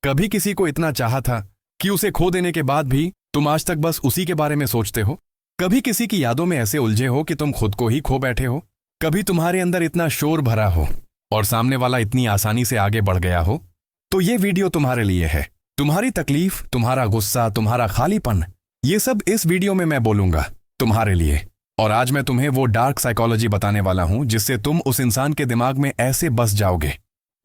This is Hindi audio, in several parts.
कभी किसी को इतना चाहा था कि उसे खो देने के बाद भी तुम आज तक बस उसी के बारे में सोचते हो? कभी किसी की यादों में ऐसे उलझे हो कि तुम खुद को ही खो बैठे हो? कभी तुम्हारे अंदर इतना शोर भरा हो और सामने वाला इतनी आसानी से आगे बढ़ गया हो? तो ये वीडियो तुम्हारे लिए है। तुम्हारी तकलीफ, तुम्हारा गुस्सा, तुम्हारा खालीपन, ये सब इस वीडियो में मैं बोलूंगा तुम्हारे लिए। और आज मैं तुम्हें वो डार्क साइकोलॉजी बताने वाला हूं जिससे तुम उस इंसान के दिमाग में ऐसे बस जाओगे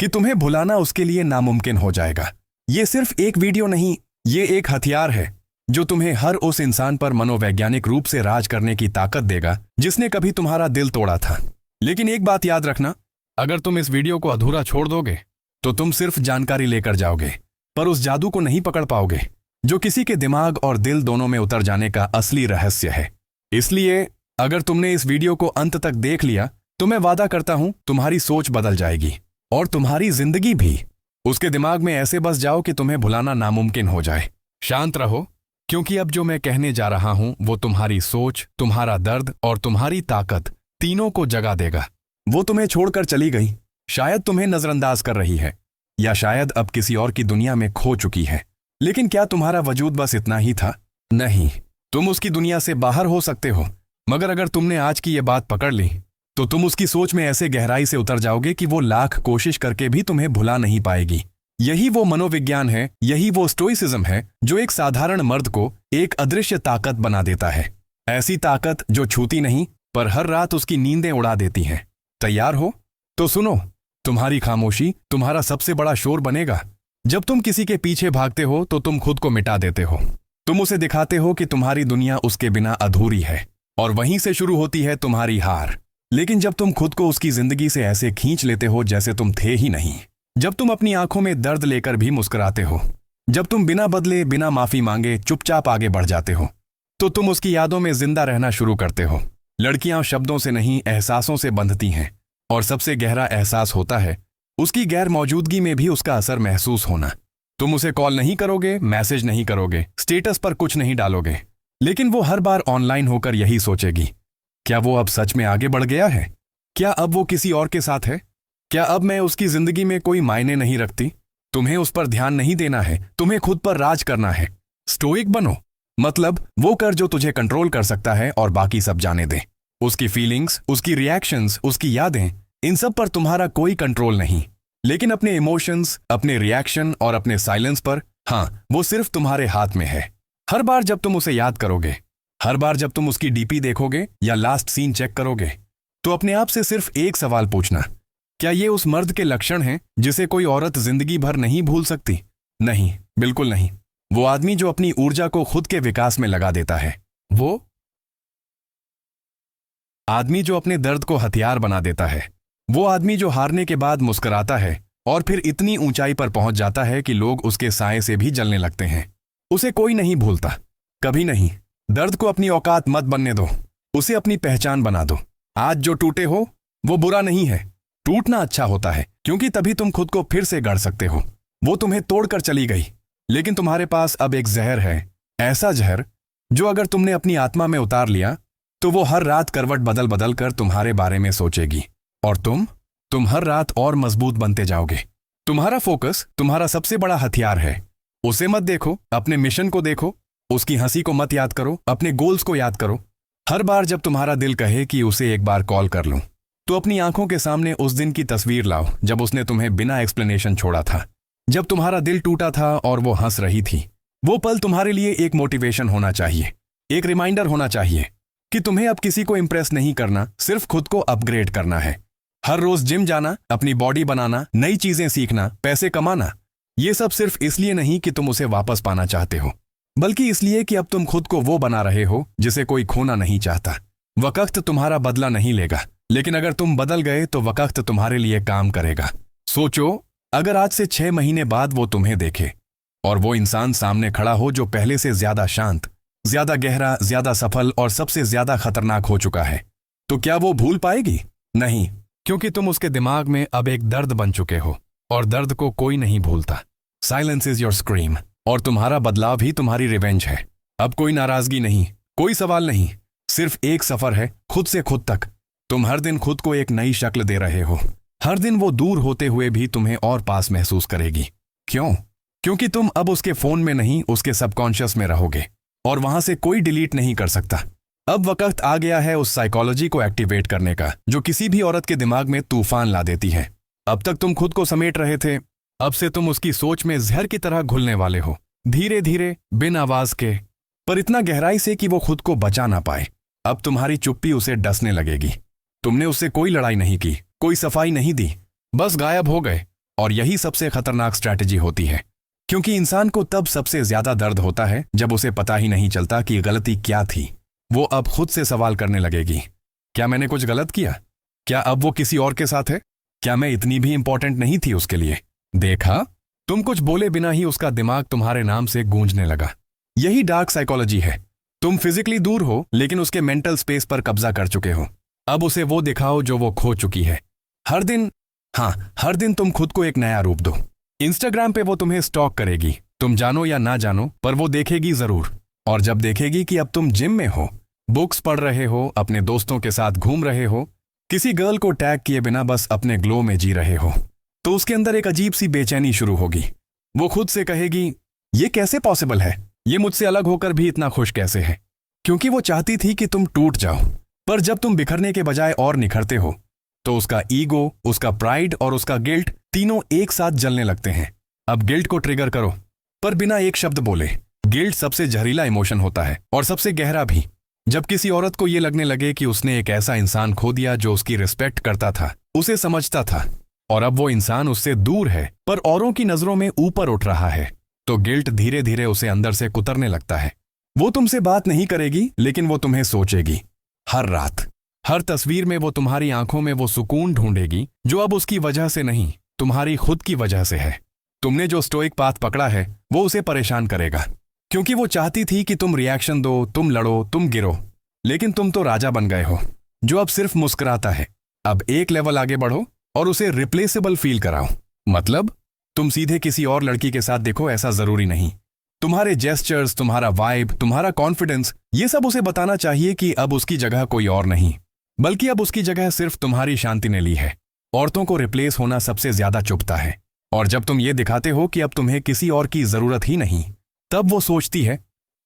कि तुम्हें भुलाना उसके लिए नामुमकिन हो जाएगा। ये सिर्फ एक वीडियो नहीं, ये एक हथियार है जो तुम्हें हर उस इंसान पर मनोवैज्ञानिक रूप से राज करने की ताकत देगा जिसने कभी तुम्हारा दिल तोड़ा था। लेकिन एक बात याद रखना, अगर तुम इस वीडियो को अधूरा छोड़ दोगे तो तुम सिर्फ जानकारी लेकर जाओगे पर उस जादू को नहीं पकड़ पाओगे जो किसी के दिमाग और दिल दोनों में उतर जाने का असली रहस्य है। इसलिए अगर तुमने इस वीडियो को अंत तक देख लिया तो मैं वादा करता हूं तुम्हारी सोच बदल जाएगी और तुम्हारी जिंदगी भी। उसके दिमाग में ऐसे बस जाओ कि तुम्हें भुलाना नामुमकिन हो जाए। शांत रहो, क्योंकि अब जो मैं कहने जा रहा हूं वो तुम्हारी सोच, तुम्हारा दर्द और तुम्हारी ताकत तीनों को जगा देगा। वो तुम्हें छोड़कर चली गई, शायद तुम्हें नजरअंदाज कर रही है, या शायद अब किसी और की दुनिया में खो चुकी है। लेकिन क्या तुम्हारा वजूद बस इतना ही था? नहीं, तुम उसकी दुनिया से बाहर हो सकते हो, मगर अगर तुमने आज की ये बात पकड़ ली तो तुम उसकी सोच में ऐसे गहराई से उतर जाओगे कि वो लाख कोशिश करके भी तुम्हें भुला नहीं पाएगी। यही वो मनोविज्ञान है, यही वो स्टोइसिज्म है जो एक साधारण मर्द को एक अदृश्य ताकत बना देता है। ऐसी ताकत जो छूती नहीं पर हर रात उसकी नींदें उड़ा देती है। तैयार हो? तो सुनो, तुम्हारी खामोशी तुम्हारा सबसे बड़ा शोर बनेगा। जब तुम किसी के पीछे भागते हो तो तुम खुद को मिटा देते हो। तुम उसे दिखाते हो कि तुम्हारी दुनिया उसके बिना अधूरी है, और वहीं से शुरू होती है तुम्हारी हार। लेकिन जब तुम खुद को उसकी जिंदगी से ऐसे खींच लेते हो जैसे तुम थे ही नहीं, जब तुम अपनी आंखों में दर्द लेकर भी मुस्कुराते हो, जब तुम बिना बदले, बिना माफी मांगे चुपचाप आगे बढ़ जाते हो, तो तुम उसकी यादों में जिंदा रहना शुरू करते हो। लड़कियां शब्दों से नहीं, एहसासों से बंधती हैं, और सबसे गहरा एहसास होता है उसकी गैर मौजूदगी में भी उसका असर महसूस होना। तुम उसे कॉल नहीं करोगे, मैसेज नहीं करोगे, स्टेटस पर कुछ नहीं डालोगे, लेकिन वो हर बार ऑनलाइन होकर यही सोचेगी, क्या वो अब सच में आगे बढ़ गया है? क्या अब वो किसी और के साथ है? क्या अब मैं उसकी जिंदगी में कोई मायने नहीं रखती? तुम्हें उस पर ध्यान नहीं देना है, तुम्हें खुद पर राज करना है। स्टोइक बनो, मतलब वो कर जो तुझे कंट्रोल कर सकता है और बाकी सब जाने दे। उसकी फीलिंग्स, उसकी रिएक्शंस, उसकी यादें, इन सब पर तुम्हारा कोई कंट्रोल नहीं। लेकिन अपने इमोशंस, अपने रिएक्शन और अपने साइलेंस पर, हाँ, वो सिर्फ तुम्हारे हाथ में है। हर बार जब तुम उसे याद करोगे, हर बार जब तुम उसकी डीपी देखोगे या लास्ट सीन चेक करोगे, तो अपने आप से सिर्फ एक सवाल पूछना, क्या ये उस मर्द के लक्षण हैं जिसे कोई औरत जिंदगी भर नहीं भूल सकती? नहीं, बिल्कुल नहीं। वो आदमी जो अपनी ऊर्जा को खुद के विकास में लगा देता है, वो आदमी जो अपने दर्द को हथियार बना देता है, वो आदमी जो हारने के बाद मुस्कुराता है और फिर इतनी ऊंचाई पर पहुंच जाता है कि लोग उसके साए से भी जलने लगते हैं। उसे कोई नहीं भूलता, कभी नहीं। दर्द को अपनी औकात मत बनने दो, उसे अपनी पहचान बना दो। आज जो टूटे हो वो बुरा नहीं है, टूटना अच्छा होता है, क्योंकि तभी तुम खुद को फिर से गढ़ सकते हो। वो तुम्हें तोड़कर चली गई, लेकिन तुम्हारे पास अब एक जहर है, ऐसा जहर जो अगर तुमने अपनी आत्मा में उतार लिया तो वो हर रात करवट बदल बदल कर तुम्हारे बारे में सोचेगी, और तुम हर रात और मजबूत बनते जाओगे। तुम्हारा फोकस तुम्हारा सबसे बड़ा हथियार है। उसे मत देखो, अपने मिशन को देखो। उसकी हंसी को मत याद करो, अपने गोल्स को याद करो। हर बार जब तुम्हारा दिल कहे कि उसे एक बार कॉल कर लूं, तो अपनी आंखों के सामने उस दिन की तस्वीर लाओ जब उसने तुम्हें बिना एक्सप्लेनेशन छोड़ा था, जब तुम्हारा दिल टूटा था और वो हंस रही थी। वो पल तुम्हारे लिए एक मोटिवेशन होना चाहिए, एक रिमाइंडर होना चाहिए कि तुम्हें अब किसी को इंप्रेस नहीं करना, सिर्फ खुद को अपग्रेड करना है। हर रोज जिम जाना, अपनी बॉडी बनाना, नई चीजें सीखना, पैसे कमाना, ये सब सिर्फ इसलिए नहीं कि तुम उसे वापस पाना चाहते हो, बल्कि इसलिए कि अब तुम खुद को वो बना रहे हो जिसे कोई खोना नहीं चाहता। वक्त तुम्हारा बदला नहीं लेगा, लेकिन अगर तुम बदल गए तो वक्त तुम्हारे लिए काम करेगा। सोचो, अगर आज से 6 महीने बाद वो तुम्हें देखे और वो इंसान सामने खड़ा हो जो पहले से ज्यादा शांत, ज्यादा गहरा, ज्यादा सफल और सबसे ज्यादा खतरनाक हो चुका है, तो क्या वो भूल पाएगी? नहीं, क्योंकि तुम उसके दिमाग में अब एक दर्द बन चुके हो, और दर्द को कोई नहीं भूलता। साइलेंस इज योर स्क्रीम, और तुम्हारा बदलाव ही तुम्हारी रिवेंज है। अब कोई नाराजगी नहीं, कोई सवाल नहीं, सिर्फ एक सफर है खुद से खुद तक। तुम हर दिन खुद को एक नई शक्ल दे रहे हो। हर दिन वो दूर होते हुए भी तुम्हें और पास महसूस करेगी। क्यों? क्योंकि तुम अब उसके फोन में नहीं, उसके सबकॉन्शियस में रहोगे और वहां से कोई डिलीट नहीं कर सकता। अब वक्त आ गया है उस साइकोलॉजी को एक्टिवेट करने का जो किसी भी औरत के दिमाग में तूफान ला देती है। अब तक तुम खुद को समेट रहे थे, अब से तुम उसकी सोच में जहर की तरह घुलने वाले हो, धीरे धीरे, बिन आवाज के, पर इतना गहराई से कि वो खुद को बचा ना पाए। अब तुम्हारी चुप्पी उसे डसने लगेगी। तुमने उससे कोई लड़ाई नहीं की, कोई सफाई नहीं दी, बस गायब हो गए। और यही सबसे खतरनाक स्ट्रैटेजी होती है, क्योंकि इंसान को तब सबसे ज्यादा दर्द होता है जब उसे पता ही नहीं चलता कि गलती क्या थी। वो अब खुद से सवाल करने लगेगी, क्या मैंने कुछ गलत किया? क्या अब वो किसी और के साथ है? क्या मैं इतनी भी इंपॉर्टेंट नहीं थी उसके लिए? देखा, तुम कुछ बोले बिना ही उसका दिमाग तुम्हारे नाम से गूंजने लगा। यही डार्क साइकोलॉजी है। तुम फिजिकली दूर हो लेकिन उसके मेंटल स्पेस पर कब्जा कर चुके हो। अब उसे वो दिखाओ जो वो खो चुकी है। हर दिन, हाँ, हर दिन तुम खुद को एक नया रूप दो। इंस्टाग्राम पे वो तुम्हें स्टॉक करेगी, तुम जानो या ना जानो, पर वो देखेगी जरूर। और जब देखेगी कि अब तुम जिम में हो, बुक्स पढ़ रहे हो, अपने दोस्तों के साथ घूम रहे हो, किसी गर्ल को टैग किए बिना बस अपने ग्लो में जी रहे हो, तो उसके अंदर एक अजीब सी बेचैनी शुरू होगी। वो खुद से कहेगी, ये कैसे पॉसिबल है? ये मुझसे अलग होकर भी इतना खुश कैसे है? क्योंकि वो चाहती थी कि तुम टूट जाओ। पर जब तुम बिखरने के बजाय और निखरते हो, तो उसका ईगो, उसका प्राइड और उसका गिल्ट तीनों एक साथ जलने लगते हैं। अब गिल्ट को ट्रिगर करो, पर बिना एक शब्द बोले। गिल्ट सबसे जहरीला इमोशन होता है और सबसे गहरा भी। जब किसी औरत को ये लगने लगे कि उसने एक ऐसा इंसान खो दिया जो उसकी रिस्पेक्ट करता था, उसे समझता था, और अब वो इंसान उससे दूर है पर औरों की नजरों में ऊपर उठ रहा है, तो गिल्ट धीरे धीरे उसे अंदर से कुतरने लगता है। वो तुमसे बात नहीं करेगी, लेकिन वो तुम्हें सोचेगी। हर रात, हर तस्वीर में वो तुम्हारी आंखों में वो सुकून ढूंढेगी जो अब उसकी वजह से नहीं, तुम्हारी खुद की वजह से है। तुमने जो स्टोइक पाथ पकड़ा है वो उसे परेशान करेगा, क्योंकि वो चाहती थी कि तुम रिएक्शन दो, तुम लड़ो, तुम गिरो, लेकिन तुम तो राजा बन गए हो जो अब सिर्फ मुस्कुराता है। अब एक लेवल आगे बढ़ो और उसे रिप्लेसेबल फील कराओ। मतलब तुम सीधे किसी और लड़की के साथ देखो, ऐसा जरूरी नहीं। तुम्हारे जेस्चर्स, तुम्हारा वाइब, तुम्हारा कॉन्फिडेंस, ये सब उसे बताना चाहिए कि अब उसकी जगह कोई और नहीं, बल्कि अब उसकी जगह सिर्फ तुम्हारी शांति ने ली है। औरतों को रिप्लेस होना सबसे ज्यादा चुभता है, और जब तुम ये दिखाते हो कि अब तुम्हें किसी और की जरूरत ही नहीं, तब वो सोचती है,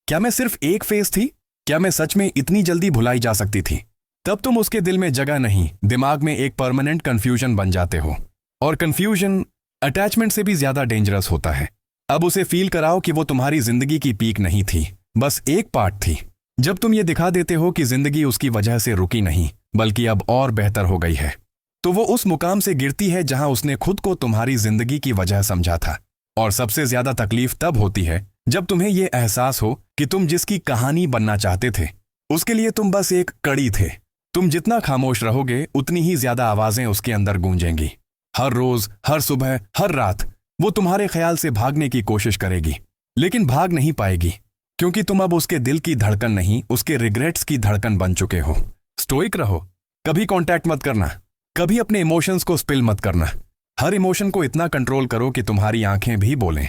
क्या मैं सिर्फ एक फेस थी? क्या मैं सच में इतनी जल्दी भुलाई जा सकती थी? तब तुम उसके दिल में जगह नहीं, दिमाग में एक परमानेंट कंफ्यूजन बन जाते हो। और कंफ्यूजन अटैचमेंट से भी ज्यादा डेंजरस होता है। अब उसे फील कराओ कि वो तुम्हारी जिंदगी की पीक नहीं थी, बस एक पार्ट थी। जब तुम ये दिखा देते हो कि जिंदगी उसकी वजह से रुकी नहीं, बल्कि अब और बेहतर हो गई है, तो वो उस मुकाम से गिरती है जहां उसने खुद को तुम्हारी जिंदगी की वजह समझा था। और सबसे ज्यादा तकलीफ तब होती है जब तुम्हें ये एहसास हो कि तुम जिसकी कहानी बनना चाहते थे, उसके लिए तुम बस एक कड़ी थे। तुम जितना खामोश रहोगे, उतनी ही ज्यादा आवाजें उसके अंदर गूंजेंगी। हर रोज, हर सुबह, हर रात वो तुम्हारे ख्याल से भागने की कोशिश करेगी, लेकिन भाग नहीं पाएगी, क्योंकि तुम अब उसके दिल की धड़कन नहीं, उसके रिग्रेट्स की धड़कन बन चुके हो। स्टोइक रहो, कभी कांटेक्ट मत करना, कभी अपने इमोशंस को स्पिल मत करना। हर इमोशन को इतना कंट्रोल करो कि तुम्हारी आंखें भी बोलें,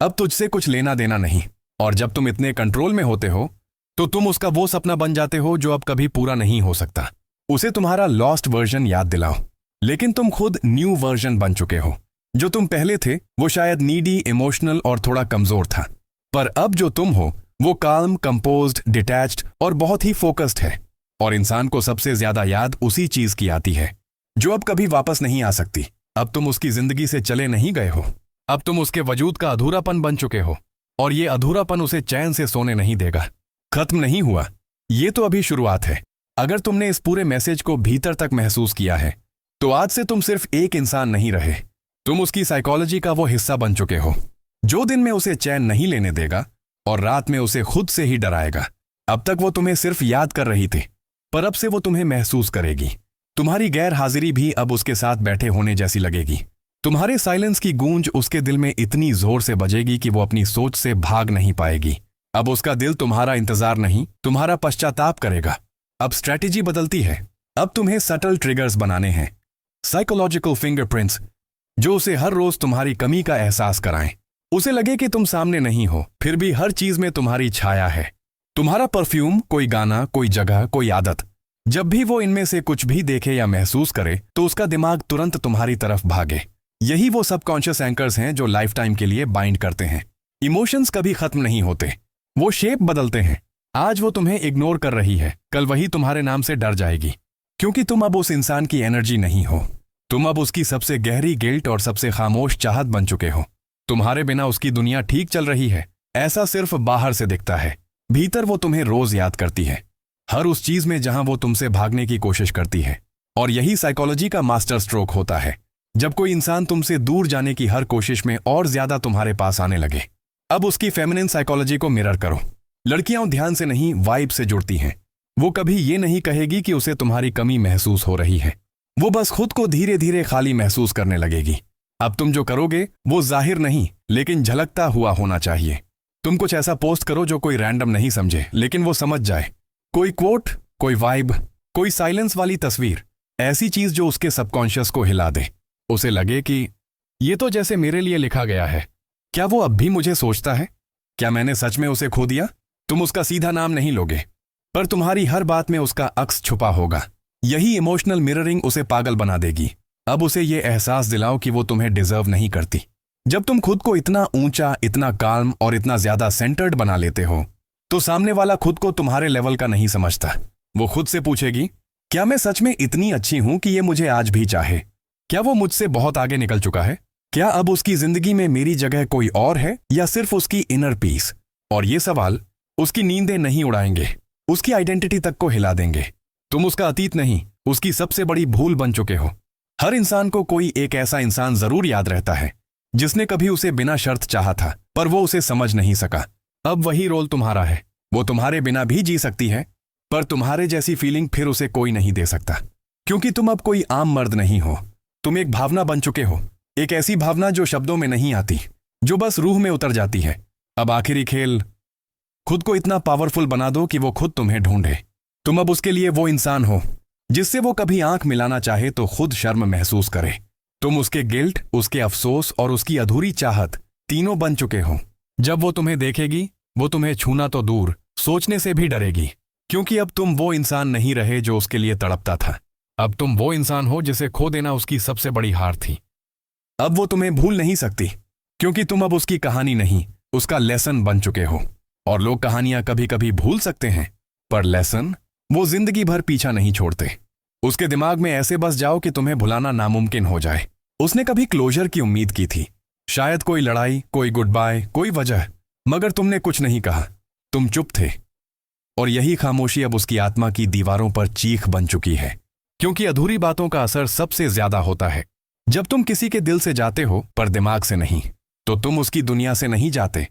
अब तुझसे कुछ लेना देना नहीं। और जब तुम इतने कंट्रोल में होते हो, तो तुम उसका वो सपना बन जाते हो जो अब कभी पूरा नहीं हो सकता। उसे तुम्हारा लॉस्ट वर्जन याद दिलाओ, लेकिन तुम खुद न्यू वर्जन बन चुके हो। जो तुम पहले थे वो शायद नीडी, इमोशनल और थोड़ा कमजोर था, पर अब जो तुम हो वो काल्म, कंपोज्ड, डिटैच्ड और बहुत ही फोकस्ड है। और इंसान को सबसे ज्यादा याद उसी चीज की आती है जो अब कभी वापस नहीं आ सकती। अब तुम उसकी जिंदगी से चले नहीं गए हो, अब तुम उसके वजूद का अधूरापन बन चुके हो, और ये अधूरापन उसे चैन से सोने नहीं देगा। खत्म नहीं हुआ, ये तो अभी शुरुआत है। अगर तुमने इस पूरे मैसेज को भीतर तक महसूस किया है, तो आज से तुम सिर्फ एक इंसान नहीं रहे, तुम उसकी साइकोलॉजी का वो हिस्सा बन चुके हो जो दिन में उसे चैन नहीं लेने देगा और रात में उसे खुद से ही डराएगा। अब तक वो तुम्हें सिर्फ याद कर रही थी, पर अब से वो तुम्हें महसूस करेगी। तुम्हारी गैर हाजिरी भी अब उसके साथ बैठे होने जैसी लगेगी। तुम्हारे साइलेंस की गूंज उसके दिल में इतनी जोर से बजेगी कि वो अपनी सोच से भाग नहीं पाएगी। अब उसका दिल तुम्हारा इंतजार नहीं, तुम्हारा पश्चाताप करेगा। अब स्ट्रैटेजी बदलती है। अब तुम्हें सटल ट्रिगर्स बनाने हैं, साइकोलॉजिकल फिंगरप्रिंट्स, जो उसे हर रोज तुम्हारी कमी का एहसास कराएं। उसे लगे कि तुम सामने नहीं हो, फिर भी हर चीज में तुम्हारी छाया है। तुम्हारा परफ्यूम, कोई गाना, कोई जगह, कोई आदत। जब भी वो इनमें से कुछ भी देखे या महसूस करे, तो उसका दिमाग तुरंत तुम्हारी तरफ भागे। यही वो सबकॉन्शियस एंकर्स हैं जो लाइफ टाइम के लिए बाइंड करते हैं। इमोशंस कभी खत्म नहीं होते, वो शेप बदलते हैं। आज वो तुम्हें इग्नोर कर रही है, कल वही तुम्हारे नाम से डर जाएगी, क्योंकि तुम अब उस इंसान की एनर्जी नहीं हो। तुम अब उसकी सबसे गहरी गिल्ट और सबसे खामोश चाहत बन चुके हो। तुम्हारे बिना उसकी दुनिया ठीक चल रही है, ऐसा सिर्फ बाहर से दिखता है। भीतर वो तुम्हें रोज याद करती है, हर उस चीज में जहां वो तुमसे भागने की कोशिश करती है। और यही साइकोलॉजी का मास्टर स्ट्रोक होता है, जब कोई इंसान तुमसे दूर जाने की हर कोशिश में और ज्यादा तुम्हारे पास आने लगे। अब उसकी फेमिनिन साइकोलॉजी को मिरर करो। लड़कियां ध्यान से नहीं, वाइब से जुड़ती हैं। वो कभी ये नहीं कहेगी कि उसे तुम्हारी कमी महसूस हो रही है, वो बस खुद को धीरे धीरे खाली महसूस करने लगेगी। अब तुम जो करोगे वो जाहिर नहीं, लेकिन झलकता हुआ होना चाहिए। तुम कुछ ऐसा पोस्ट करो जो कोई रैंडम नहीं समझे, लेकिन वो समझ जाए। कोई कोट, कोई वाइब, कोई साइलेंस वाली तस्वीर, ऐसी चीज जो उसके सबकॉन्शियस को हिला दे। उसे लगे कि ये तो जैसे मेरे लिए लिखा गया है। क्या वो अब भी मुझे सोचता है? क्या मैंने सच में उसे खो दिया? तुम उसका सीधा नाम नहीं लोगे, पर तुम्हारी हर बात में उसका अक्स छुपा होगा। यही इमोशनल मिररिंग उसे पागल बना देगी। अब उसे ये एहसास दिलाओ कि वो तुम्हें डिजर्व नहीं करती। जब तुम खुद को इतना ऊंचा, इतना काल्म और इतना ज्यादा सेंटर्ड बना लेते हो, तो सामने वाला खुद को तुम्हारे लेवल का नहीं समझता। वो खुद से पूछेगी, क्या मैं सच में इतनी अच्छी हूं कि ये मुझे आज भी चाहे? क्या वो मुझसे बहुत आगे निकल चुका है? क्या अब उसकी जिंदगी में मेरी जगह कोई और है, या सिर्फ उसकी इनर पीस? और ये सवाल उसकी नींदें नहीं उड़ाएंगे, उसकी आइडेंटिटी तक को हिला देंगे। तुम उसका अतीत नहीं, उसकी सबसे बड़ी भूल बन चुके हो। हर इंसान को कोई एक ऐसा इंसान जरूर याद रहता है जिसने कभी उसे बिना शर्त चाहा था, पर वो उसे समझ नहीं सका। अब वही रोल तुम्हारा है। वो तुम्हारे बिना भी जी सकती है, पर तुम्हारे जैसी फीलिंग फिर उसे कोई नहीं दे सकता, क्योंकि तुम अब कोई आम मर्द नहीं हो। तुम एक भावना बन चुके हो, एक ऐसी भावना जो शब्दों में नहीं आती, जो बस रूह में उतर जाती है। अब आखिरी खेल, खुद को इतना पावरफुल बना दो कि वो खुद तुम्हें ढूंढे। तुम अब उसके लिए वो इंसान हो जिससे वो कभी आंख मिलाना चाहे तो खुद शर्म महसूस करे। तुम उसके गिल्ट, उसके अफसोस और उसकी अधूरी चाहत तीनों बन चुके हो। जब वो तुम्हें देखेगी, वो तुम्हें छूना तो दूर, सोचने से भी डरेगी, क्योंकि अब तुम वो इंसान नहीं रहे जो उसके लिए तड़पता था। अब तुम वो इंसान हो जिसे खो देना उसकी सबसे बड़ी हार थी। अब वो तुम्हें भूल नहीं सकती, क्योंकि तुम अब उसकी कहानी नहीं, उसका लेसन बन चुके हो। और लोग कहानियां कभी कभी भूल सकते हैं, पर लेसन वो जिंदगी भर पीछा नहीं छोड़ते। उसके दिमाग में ऐसे बस जाओ कि तुम्हें भुलाना नामुमकिन हो जाए। उसने कभी क्लोजर की उम्मीद की थी, शायद कोई लड़ाई, कोई गुड बाय, कोई वजह, मगर तुमने कुछ नहीं कहा। तुम चुप थे, और यही खामोशी अब उसकी आत्मा की दीवारों पर चीख बन चुकी है। क्योंकि अधूरी बातों का असर सबसे ज्यादा होता है जब तुम किसी के दिल से जाते हो, पर दिमाग से नहीं। तो तुम उसकी दुनिया से नहीं जाते,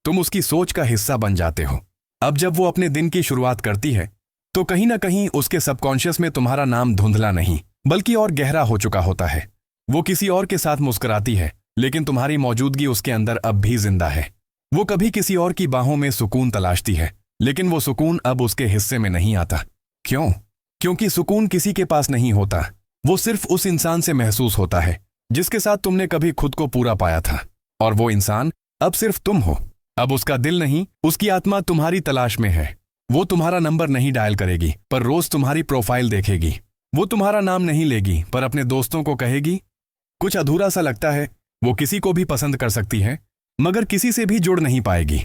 तुम उसकी सोच का हिस्सा बन जाते हो। अब जब वो अपने दिन की शुरुआत करती है, तो कहीं ना कहीं उसके सबकॉन्शियस में तुम्हारा नाम धुंधला नहीं, बल्कि और गहरा हो चुका होता है। वो किसी और के साथ मुस्कुराती है, लेकिन तुम्हारी मौजूदगी उसके अंदर अब भी जिंदा है। वो कभी किसी और की बाहों में सुकून तलाशती है, लेकिन वो सुकून अब उसके हिस्से में नहीं आता। क्यों? क्योंकि सुकून किसी के पास नहीं होता, वो सिर्फ उस इंसान से महसूस होता है जिसके साथ तुमने कभी खुद को पूरा पाया था। और वो इंसान अब सिर्फ तुम हो। अब उसका दिल नहीं, उसकी आत्मा तुम्हारी तलाश में है। वो तुम्हारा नंबर नहीं डायल करेगी, पर रोज तुम्हारी प्रोफाइल देखेगी। वो तुम्हारा नाम नहीं लेगी, पर अपने दोस्तों को कहेगी, कुछ अधूरा सा लगता है। वो किसी को भी पसंद कर सकती है, मगर किसी से भी जुड़ नहीं पाएगी,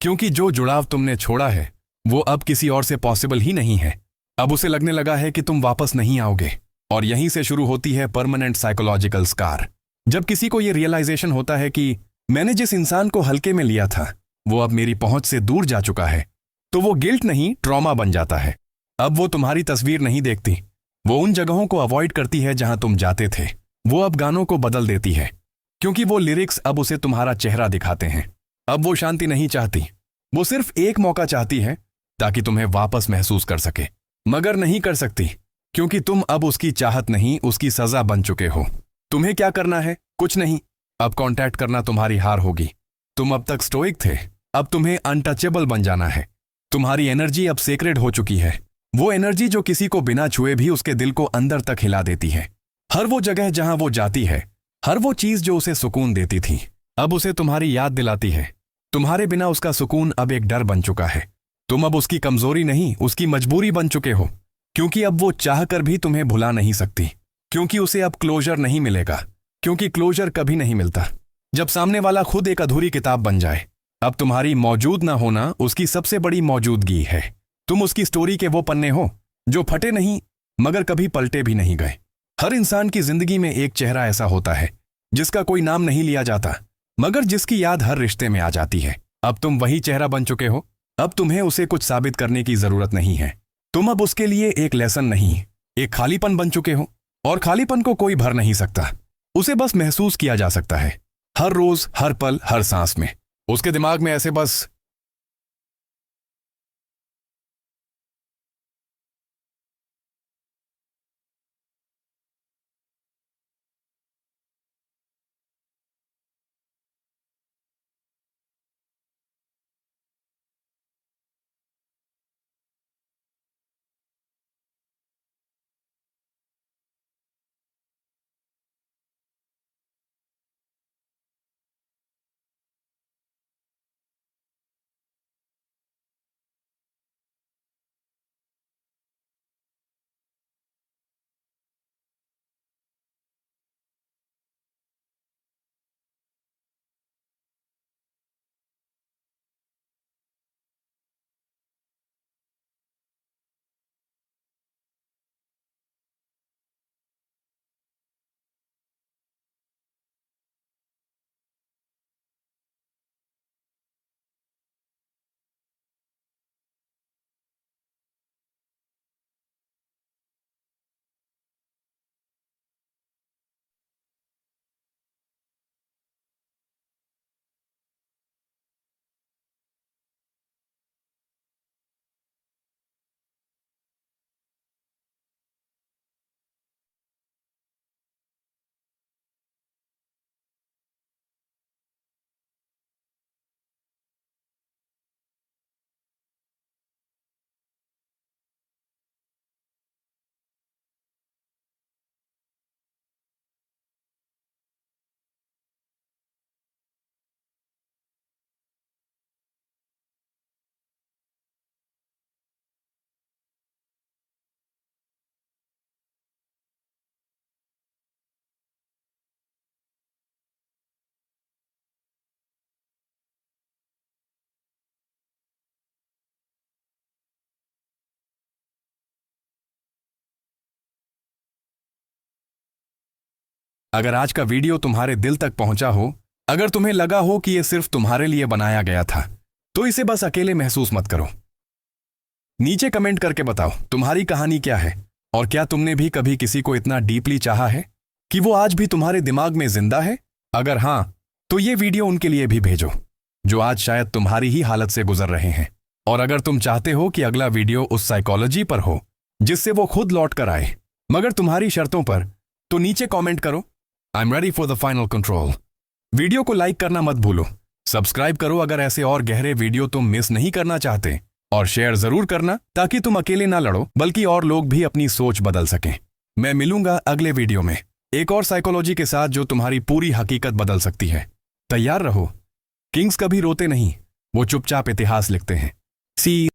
क्योंकि जो जुड़ाव तुमने छोड़ा है वो अब किसी और से पॉसिबल ही नहीं है। अब उसे लगने लगा है कि तुम वापस नहीं आओगे, और यहीं से शुरू होती है परमानेंट साइकोलॉजिकल स्कार। जब किसी को यह रियलाइजेशन होता है कि मैंने जिस इंसान को हल्के में लिया था वो अब मेरी पहुंच से दूर जा चुका है, तो वो गिल्ट नहीं, ट्रॉमा बन जाता है। अब वो तुम्हारी तस्वीर नहीं देखती, वो उन जगहों को अवॉइड करती है जहां तुम जाते थे। वो अब गानों को बदल देती है, क्योंकि वो लिरिक्स अब उसे तुम्हारा चेहरा दिखाते हैं। अब वो शांति नहीं चाहती, वो सिर्फ एक मौका चाहती है ताकि तुम्हें वापस महसूस कर सके, मगर नहीं कर सकती, क्योंकि तुम अब उसकी चाहत नहीं, उसकी सजा बन चुके हो। तुम्हें क्या करना है? कुछ नहीं। अब कांटेक्ट करना तुम्हारी हार होगी। तुम अब तक स्टोइक थे, अब तुम्हें अनटचेबल बन जाना है। तुम्हारी एनर्जी अब सेक्रेड हो चुकी है, वो एनर्जी जो किसी को बिना छुए भी उसके दिल को अंदर तक हिला देती है। हर वो जगह जहां वो जाती है, हर वो चीज जो उसे सुकून देती थी, अब उसे तुम्हारी याद दिलाती है। तुम्हारे बिना उसका सुकून अब एक डर बन चुका है। तुम अब उसकी कमजोरी नहीं, उसकी मजबूरी बन चुके हो, क्योंकि अब वो चाह कर भी तुम्हें भुला नहीं सकती, क्योंकि उसे अब क्लोजर नहीं मिलेगा। क्योंकि क्लोजर कभी नहीं मिलता जब सामने वाला खुद एक अधूरी किताब बन जाए। अब तुम्हारी मौजूद ना होना उसकी सबसे बड़ी मौजूदगी है। तुम उसकी स्टोरी के वो पन्ने हो जो फटे नहीं मगर कभी पलटे भी नहीं गए। हर इंसान की जिंदगी में एक चेहरा ऐसा होता है जिसका कोई नाम नहीं लिया जाता मगर जिसकी याद हर रिश्ते में आ जाती है। अब तुम वही चेहरा बन चुके हो। अब तुम्हें उसे कुछ साबित करने की जरूरत नहीं है। तुम अब उसके लिए एक लेसन नहीं, एक खालीपन बन चुके हो। और खालीपन को कोई भर नहीं सकता, उसे बस महसूस किया जा सकता है, हर रोज, हर पल, हर सांस में। उसके दिमाग में ऐसे बस अगर आज का वीडियो तुम्हारे दिल तक पहुंचा हो, अगर तुम्हें लगा हो कि यह सिर्फ तुम्हारे लिए बनाया गया था, तो इसे बस अकेले महसूस मत करो। नीचे कमेंट करके बताओ तुम्हारी कहानी क्या है और क्या तुमने भी कभी किसी को इतना डीपली चाहा है कि वो आज भी तुम्हारे दिमाग में जिंदा है। अगर हां, तो ये वीडियो उनके लिए भी भेजो जो आज शायद तुम्हारी ही हालत से गुजर रहे हैं। और अगर तुम चाहते हो कि अगला वीडियो उस साइकोलॉजी पर हो जिससे वो खुद लौट कर आए मगर तुम्हारी शर्तों पर, तो नीचे कमेंट करो I am ready for the final control. Video को लाइक करना मत भूलो, सब्सक्राइब करो अगर ऐसे और गहरे वीडियो तुम मिस नहीं करना चाहते, और शेयर जरूर करना ताकि तुम अकेले ना लड़ो बल्कि और लोग भी अपनी सोच बदल सकें। मैं मिलूंगा अगले वीडियो में एक और साइकोलॉजी के साथ जो तुम्हारी पूरी हकीकत बदल सकती है। तैयार रहो। किंग्स कभी रोते नहीं, वो चुपचाप इतिहास लिखते हैं। सी